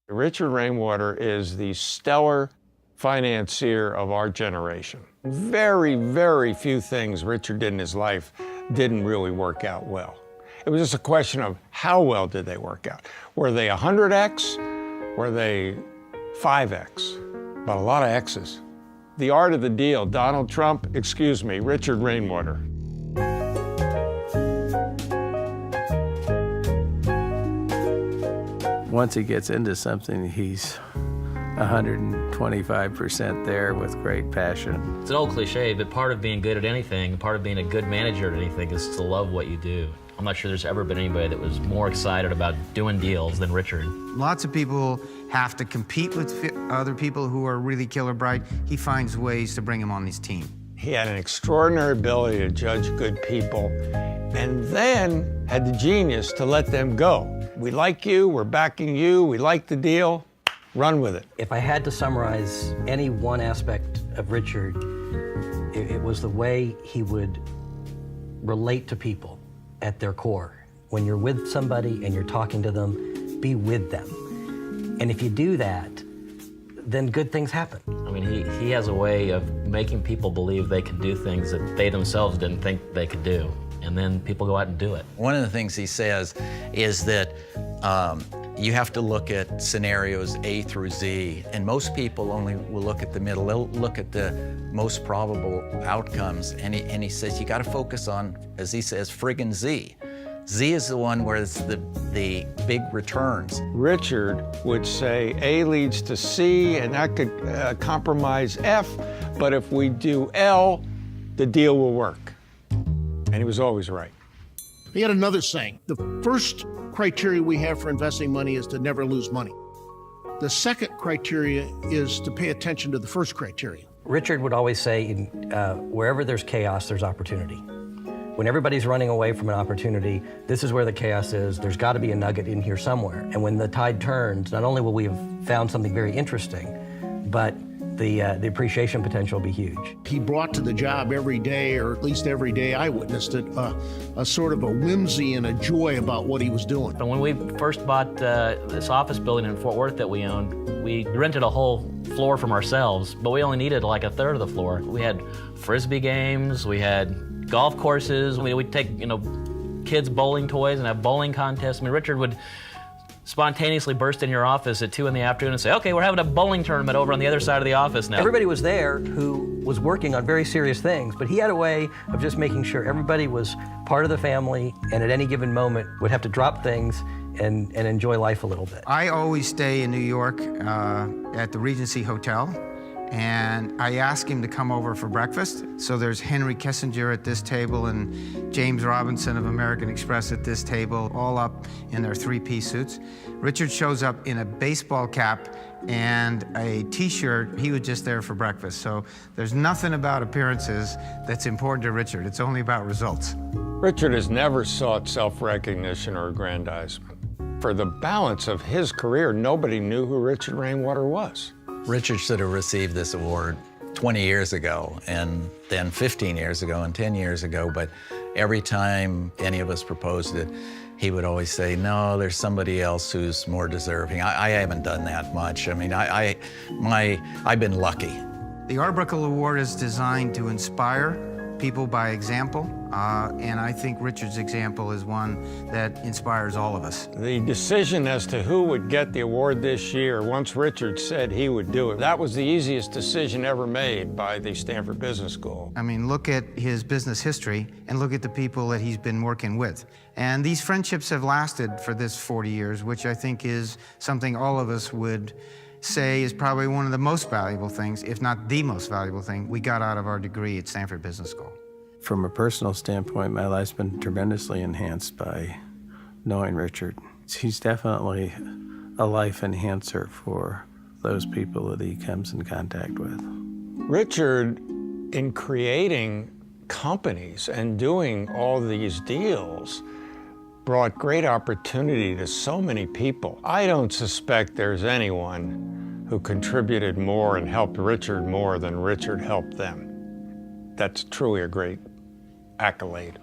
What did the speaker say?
Richard Rainwater is the stellar financier of our generation. Very, very few things Richard did in his life didn't really work out well. It was just a question of how well did they work out. Were they 100X? Were they 5X? But a lot of X's. The art of the deal, Donald Trump, excuse me, Richard Rainwater. Once he gets into something, he's 125% there with great passion. It's an old cliche, but part of being good at anything, part of being a good manager at anything is to love what you do. I'm not sure there's ever been anybody that was more excited about doing deals than Richard. Lots of people have to compete with other people who are really killer bright. He finds ways to bring them on his team. He had an extraordinary ability to judge good people and then had the genius to let them go. We like you, we're backing you, we like the deal, run with it. If I had to summarize any one aspect of Richard, it was the way he would relate to people at their core. When you're with somebody and you're talking to them, be with them. And if you do that, then good things happen. I mean, he has a way of making people believe they can do things that they themselves didn't think they could do. And then people go out and do it. One of the things he says is that you have to look at scenarios A through Z, and most people only will look at the middle. They'll look at the most probable outcomes, and he says you got to focus on, as he says, friggin' Z. Z is the one where it's the big returns. Richard would say A leads to C, and that could compromise F, but if we do L, the deal will work. And he was always right. He had another saying: the first criteria we have for investing money is to never lose money. The second criteria is to pay attention to the first criteria. Richard would always say, wherever there's chaos, there's opportunity. When everybody's running away from an opportunity, this is where the chaos is. There's got to be a nugget in here somewhere. And when the tide turns, not only will we have found something very interesting, but the appreciation potential will be huge. He brought to the job every day, or at least every day I witnessed it, a sort of a whimsy and a joy about what he was doing. And when we first bought this office building in Fort Worth that we owned, we rented a whole floor from ourselves, but we only needed like a third of the floor. We had Frisbee games, we had golf courses, we'd take, kids' bowling toys and have bowling contests. I mean, Richard would spontaneously burst in your office at 2 in the afternoon and say, okay, we're having a bowling tournament over on the other side of the office now. Everybody was there who was working on very serious things, but he had a way of just making sure everybody was part of the family and at any given moment would have to drop things and enjoy life a little bit. I always stay in New York at the Regency Hotel, and I ask him to come over for breakfast. So there's Henry Kissinger at this table and James Robinson of American Express at this table, all up in their three-piece suits. Richard shows up in a baseball cap and a t-shirt. He was just there for breakfast. So there's nothing about appearances that's important to Richard. It's only about results. Richard has never sought self-recognition or aggrandizement. For the balance of his career, nobody knew who Richard Rainwater was. Richard should have received this award 20 years ago, and then 15 years ago, and 10 years ago, but every time any of us proposed it, he would always say, no, there's somebody else who's more deserving. I haven't done that much. I mean, I've been lucky. The Arbuckle Award is designed to inspire people by example, and I think Richard's example is one that inspires all of us. The decision as to who would get the award this year, once Richard said he would do it, that was the easiest decision ever made by the Stanford Business School. I mean, look at his business history and look at the people that he's been working with. And these friendships have lasted for this 40 years, which I think is something all of us would say is probably one of the most valuable things, if not the most valuable thing, we got out of our degree at Stanford Business School. From a personal standpoint, my life's been tremendously enhanced by knowing Richard. He's definitely a life enhancer for those people that he comes in contact with. Richard, in creating companies and doing all these deals, brought great opportunity to so many people. I don't suspect there's anyone who contributed more and helped Richard more than Richard helped them. That's truly a great accolade.